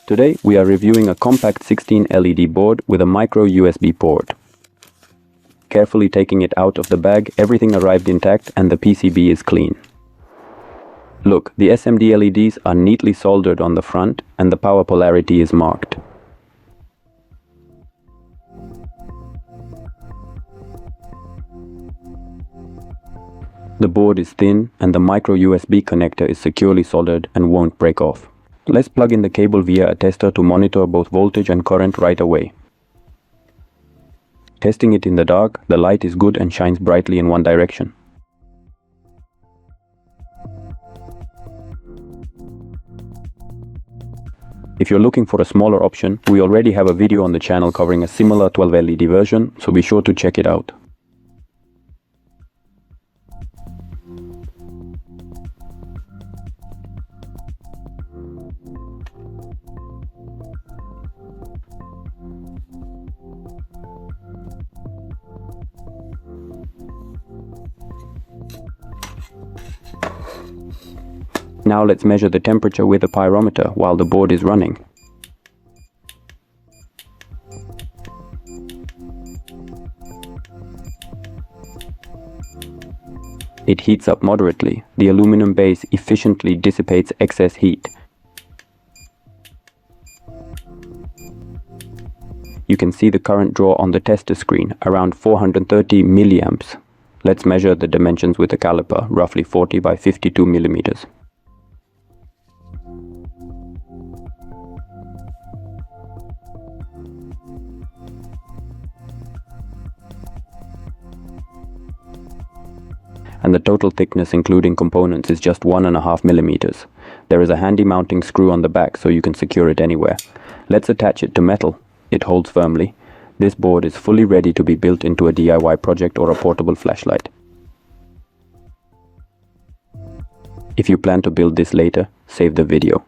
Today we are reviewing a compact 16 LED board with a micro USB port. Carefully taking it out of the bag, everything arrived intact and the PCB is clean. Look, the SMD LEDs are neatly soldered on the front and the power polarity is marked. The board is thin and the micro USB connector is securely soldered and won't break off. Let's plug in the cable via a tester to monitor both voltage and current right away. Testing it in the dark, the light is good and shines brightly in one direction. If you're looking for a smaller option, we already have a video on the channel covering a similar 12 LED version, so be sure to check it out. Now let's measure the temperature with a pyrometer while the board is running. It heats up moderately. The aluminum base efficiently dissipates excess heat. You can see the current draw on the tester screen, around 430 milliamps. Let's measure the dimensions with a caliper, roughly 40 by 52 millimeters. And the total thickness including components is just 1.5 millimeters. There is a handy mounting screw on the back so you can secure it anywhere. Let's attach it to metal. It holds firmly. This board is fully ready to be built into a DIY project or a portable flashlight. If you plan to build this later, save the video.